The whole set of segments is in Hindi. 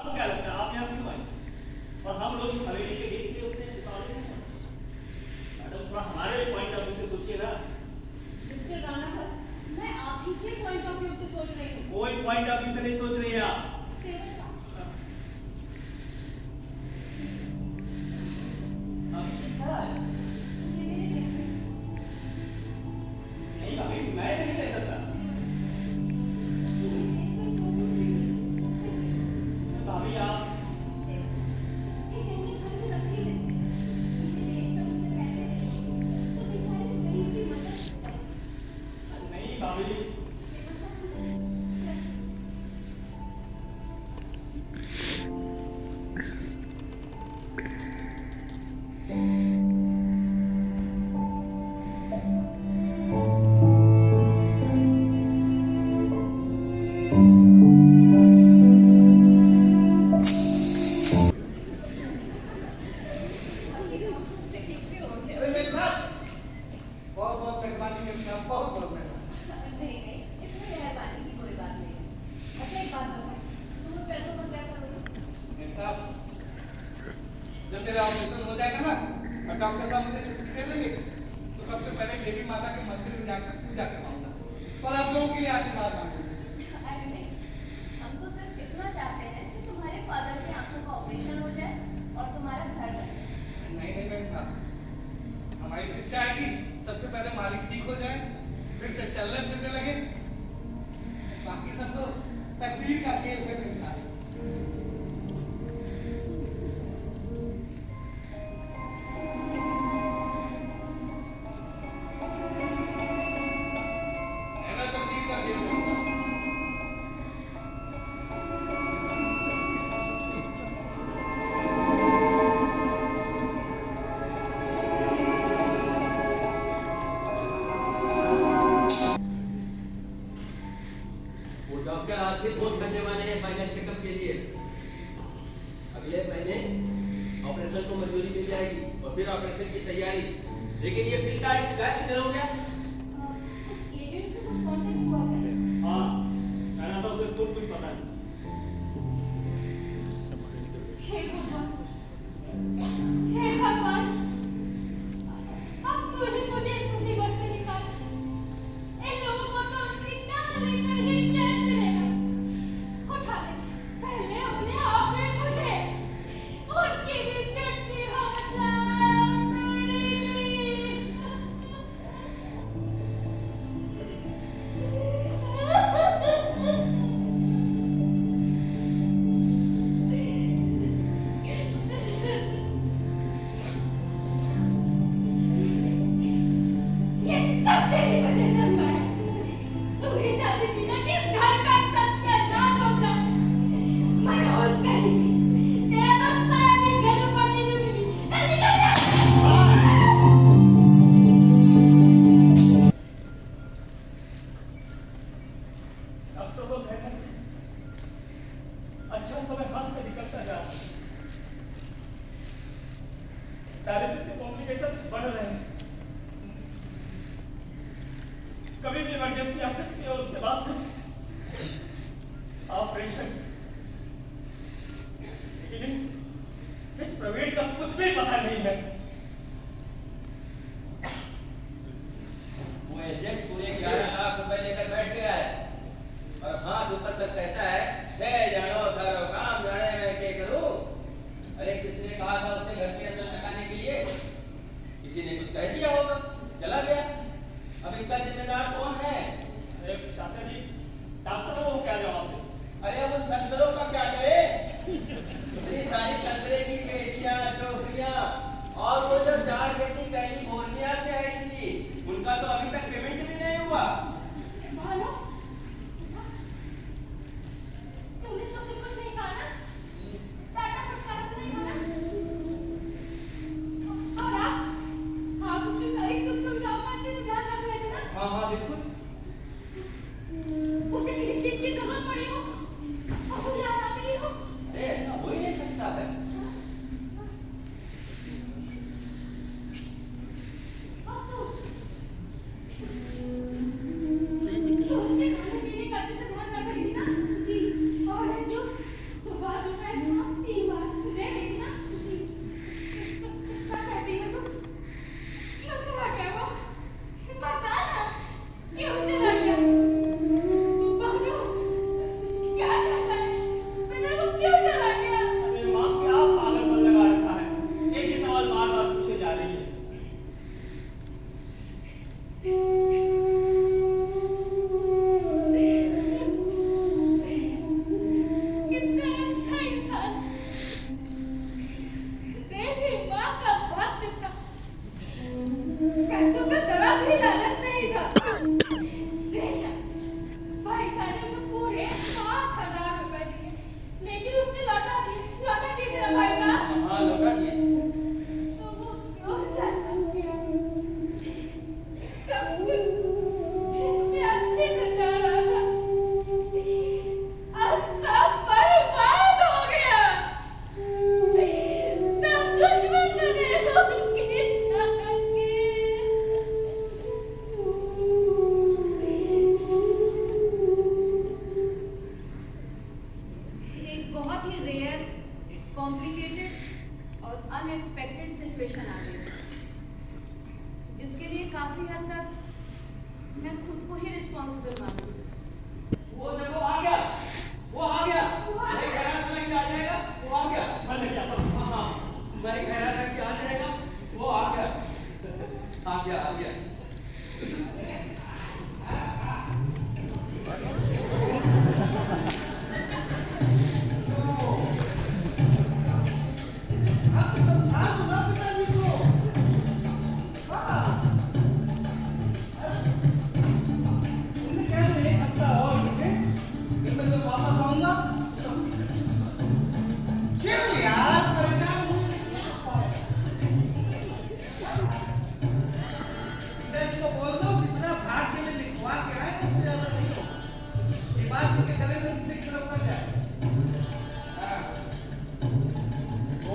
आपको क्या लगता है आप यहाँ क्यों आए? और हम लोग इस हवेली के गेट पे उतने उतावले क्यों हैं? मैडम थोड़ा हमारे पॉइंट ऑफ व्यू से सोचिए ना। मिस्टर राणा सर, मैं आप ही के पॉइंट ऑफ व्यू से सोच रही हूँ। कोई पॉइंट ऑफ व्यू से नहीं सोच रही है आप। तेवर साहब, ये मेरे कहने नहीं भाभी मैं नहीं रह सकता। भाभी आप नहीं भाभी अरे मेरे साथ बहुत बहुत मेहरबानी मेरे साथ बहुत बहुत मेहरबानी। नहीं नहीं, इसमें मेहरबानी की कोई बात नहीं है। अच्छा एक बात बताओ, तुम उन पैसों का क्या करोगे? मेरे साथ जब मेरा ऑपरेशन हो जाएगा ना और डॉक्टर साहब मुझे छुट्टी दे देंगे तो सबसे पहले देवी माता के मंदिर में जाकर पूजा करवाऊंगा और आप लोगों के लिए आशीर्वाद मांगूंगा। अरे नहीं, हम तो सिर्फ इतना चाहते हैं कि तुम्हारे फादर की आंखों का ऑपरेशन हो जाए और तुम्हारा घर बन जाए। नहीं नहीं मेरे साथ हमारी तो इच्छा है कि सबसे पहले मालिक ठीक हो जाए फिर से चलने फिरने लगे, बाकी सब तो तकदीर का खेल है मेरे साथ। है ना तकदीर का खेल मेरे साथ। वो डॉक्टर आज से फोन करने वाले हैं फाइनल चेकअप के लिए। अगले महीने ऑपरेशन को मंजूरी मिल जाएगी और फिर ऑपरेशन की तैयारी। लेकिन ये बिल का गायब किधर हो गया? उस एजेंट से कुछ कांटेक्ट हुआ क्या? हाँ मैंने तो उसे खुद कुछ पता नहीं। हे भगवान, हे भगवान, अब तू ही मुझे इस मुसीबत से निकाल। इन लोगों को तो उनकी जान लेकर ही चैन मिलेगा। उठा ले, पहले उन्हें और फिर मुझे। उनकी भी चटनी हो जाए मेरी भी। ये सब तेरी वजह से हुआ है। तू ही चाहती थी ना कि इस घर का सत्यानाश हो जाए। मनोज कहेगी, तेरा तो साया भी घर में पड़ने दूंगी। जल्दी कर ले। अब तो वो कहना अच्छा समय हाथ से निकलता जा रहा है। डायलिसिस से कॉम्प्लिकेशंस बढ़ रहे हैं। कभी भी इमरजेंसी आ सकती है और उसके बाद ऑपरेशन। लेकिन इस प्रवीण का कुछ भी पता नहीं है। वो एजेंट पूरे 11 लाख रुपए लेकर बैठ गया है और हाथ ऊपर कर कहता है जय जानो थारो काम जाने मैं क्या करूं। अरे किसने कहा था उसे घर के अंदर टकाने के लिए? किसी ने कुछ कह दिया होगा, चला गया। अब इसका जिम्मेदार कौन है? अरे चाचा जी डॉक्टरों को क्या जवाब दे? अरे अब उन संतरों का क्या करे? इतनी सारी संतरे की पेटियां टोकरियां और क्यों चला गया? अरे माँ क्या पागलपन लगा रखा है, एक ही सवाल बार बार पूछे जा रही है। कितना अच्छा इंसान, देवी माँ का भक्त था, पैसों का जरा भी लालच नहीं था। देखना, भाई साहब ने उसे पूरे 5,000 रुपए दिए, लेकिन उसने लौटा दिए मेरा भाई साहब। हाँ लौटा दिए। तो वो क्यों चला गया? सब कुछ इतने अच्छे से जा रहा था, अब सब बर्बाद हो गया। सब दुश्मन बने होंगे। एक बहुत ही रेयर, कॉम्प्लिकेटेड और अनएक्सपेक्टेड सिचुएशन आ गई, जिसके लिए काफी हद तक मैं खुद को ही रिस्पॉन्सिबल मानती हूँ। वो देखो आ गया, वो आ गया। मैं कह रहा था ना कि आ जाएगा, वो आ गया। मैंने क्या हाँ हाँ, मैं कह रहा था कि आ जाएगा, वो आ गया। आ गया, आ गया। आप समझा दो ना पिताजी को। हाँ। तुमने कहा तो 1 हफ्ता और रुके, फिर मैं जब वापस आऊंगा सब ठीक है। चिल यार, परेशान होने से क्या होता है? पिताजी को बोल दो जितना भाग्य में लिखवा के आए उससे ज्यादा नहीं। ये बात उनके गले से शीशे की तरफ कर जाए। हाँ।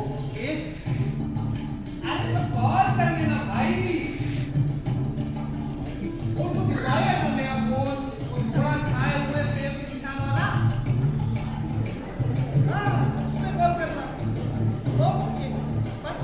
ओके। अरे तो कॉल करिए ना भाई। वो तो दिखाया ना नया फोन, वो थोड़ा खाए हुए सेब के निशान वाला। हाँ, उससे कॉल करना। ओके, बस।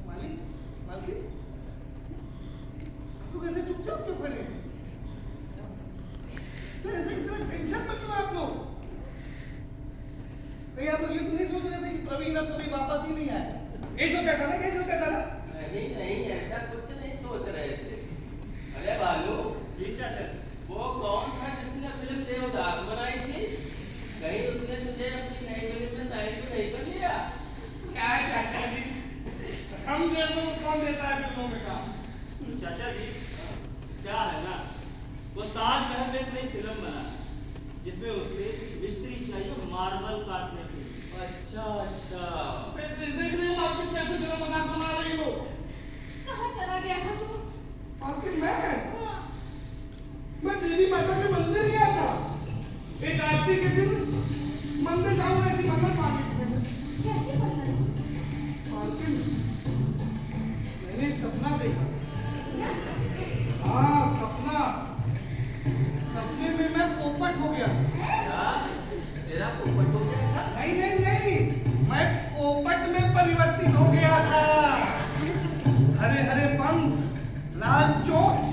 मालिक, मालकिन, आप लोग ऐसे चुपचाप क्यों खड़े हैं? सर ऐसे इतना टेंशन में क्यों आप लोग? कहीं आप लोग ये तो नहीं सोच रहे थे कि प्रवीण अब कभी वापस ही नहीं आए? यही सोचा था ना, यही सोचा था ना? नहीं नहीं, ऐसा कुछ नहीं सोच रहे थे। अरे बालू, जी चाचा। वो कौन था जिसने फिल्म देवदास बनाई थी? कहीं उसने तुझे अपनी नई फिल्म में साइन तो नहीं कर लिया? क्या चाचा जी, हम जैसे को कौन देता है फिल्मों में काम? चाचा जी क्या है ना, वो ताजमहल में एक नई फिल्म बना जिसमें उसे मिस्त्री चाहिए मार्बल काटने के लिए। अच्छा अच्छा। देख रहे हो आपकी कैसे मेरा मजाक बना रही हो? कहाँ चला गया था तू? आपकी हाँ, मैं देवी माता के मंदिर गया था। एक एकादशी के दिन मंदिर जाऊँ ऐसी मन्नत मांगी थी मैंने। कैसी मन्नत? मालकिन, मैंने एक सपना देखा। हाँ सपना, सपने में मैं पोपट हो गया। क्या? तेरा पोपट हो गया था? नहीं नहीं नहीं, मैं पोपट में परिवर्तित हो गया था। हरे हरे पंख, लाल चोंच।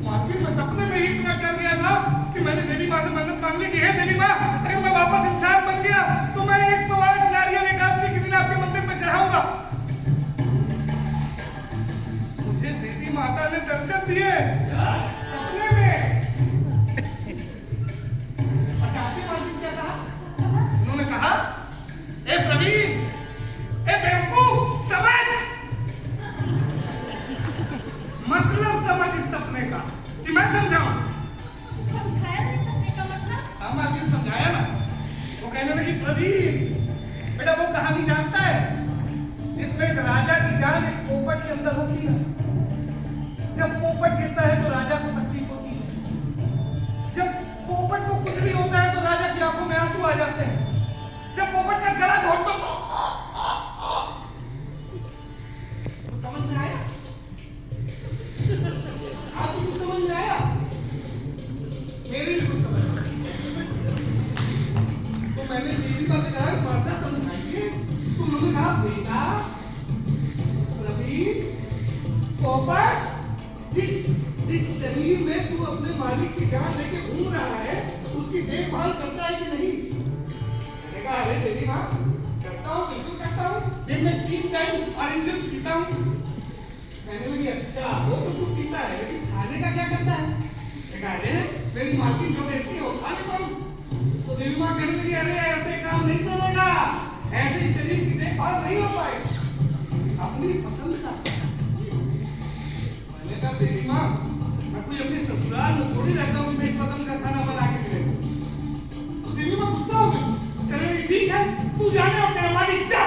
मालकिन मैं सपने में ही इतना कर गया था कि मैंने देवी माँ से मन्नत मांग ली कि हे देवी माँ, अगर मैं वापस इंसान बन गया तो मैं 108 नारियल एकादशी के दिन आपके मंदिर में चढ़ाऊंगा। मुझे देवी माता ने दर्शन दिए सपने में। और जानती हैं मालकिन क्या कहा? उन्होंने कहा, ए प्रवीण, ए बेवकूफ, समझ, मतलब समझ इस सपने का कि मैं समझाऊं। समझाया नहीं सपने का मतलब? हाँ मालकिन समझाया ना। वो कहने लगी प्रवीण, बेटा वो कहानी जानता है, इसमें एक राजा की जान एक पोपट के अंदर होती है। जब पोपट गिरता है तो राजा को तकलीफ होती है। जब पोपट को कुछ भी होता है तो राजा की आंखों में आंसू आ जाते हैं। जब पोपट का गला घोटता तो समझ में आया? आपको कुछ समझ में आया? मेरी भी कुछ समझ में आई। तो मैंने देवी माँ से कहा कि माता समझाइए। तो उन्होंने कहा बेटा रवि, पोपट जिस शरीर शरीर में तू अपने मालिक की जान लेके घूम रहा है, उसकी देखभाल करता है कि नहीं? मैंने कहा अरे तेरी माँ, करता हूँ, बिल्कुल करता हूँ। दिन में 3 टाइम ऑरेंज जूस पीता हूँ। कहने लगी अच्छा वो तो तू पीता है, लेकिन खाने का क्या करता है? मैंने कहा अरे तेरी मालकिन जो देती है वो खा लेता हूँ। तो देवी माँ कहने लगी अरे ऐसे काम नहीं चलेगा, ऐसे शरीर की देखभाल नहीं हो पाएगी, अपनी पसंद का। मैंने कहा देवी माँ, मैं कोई अपने ससुराल में थोड़ी रहता हूँ कि मेरी पसंद का खाना बना के मिले। तो देवी माँ गुस्सा हो गई, कहने लगी ठीक है तू जाने और तेरा मालिक जा।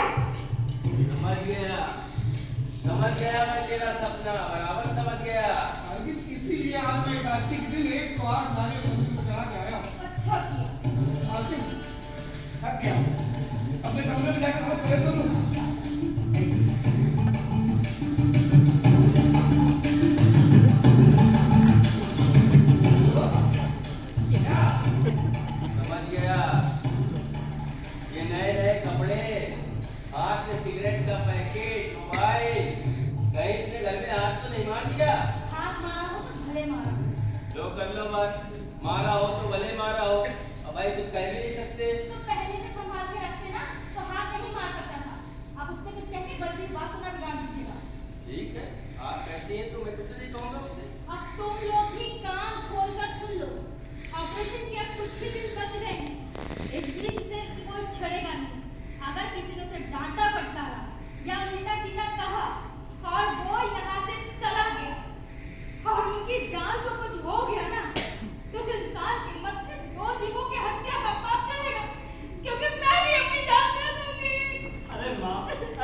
समझ गया मैं तेरा सपना, बराबर समझ गया। मालकिन इसीलिए आज मैं एकादशी के दिन 108 नारियल मंदिर में चढ़ा के आया हूँ। अच्छा किया। मालकिन थक गया, अपने कमरे में जाकर बहुत परेशान हूँ। समझ गया। ये नए कपड़े, हाथ में सिगरेट का पैकेट, मोबाइल, कहीं इसने घर में हाथ तो नहीं मार दिया? हाथ मारा हो तो भले मारा। जो कर लो बात, मारा हो तो भले मारा हो, अब भाई कुछ कह भी नहीं सकते। तो पहले से संभाल के रखते ना तो हाथ नहीं मार सकता था। अब उससे कुछ कहते बल्कि बात को ना बिगाड़ दीजिएगा। ठीक है, आप कहती हैं तो मैं कुछ नहीं कहूँगा उससे। अब तुम लोग भी कान खोलकर सुन लो। ऑपरेशन के अब कुछ ही दिन बच रहे हैं। इस बीच से कोई छड़ेगा नहीं। अगर किसी ने उसे डांटा फटकारा या उल्टा सीधा कहा और वो यहाँ से चला गया और उनकी जान को कुछ हो गया ना, तो उस इंसान की मत से 2 जीवों की हत्या का पाप चढ़ेगा, क्योंकि मैं भी अपनी जान दे दूंगी। अरे माँ,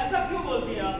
ऐसा क्यों बोलती हैं आप?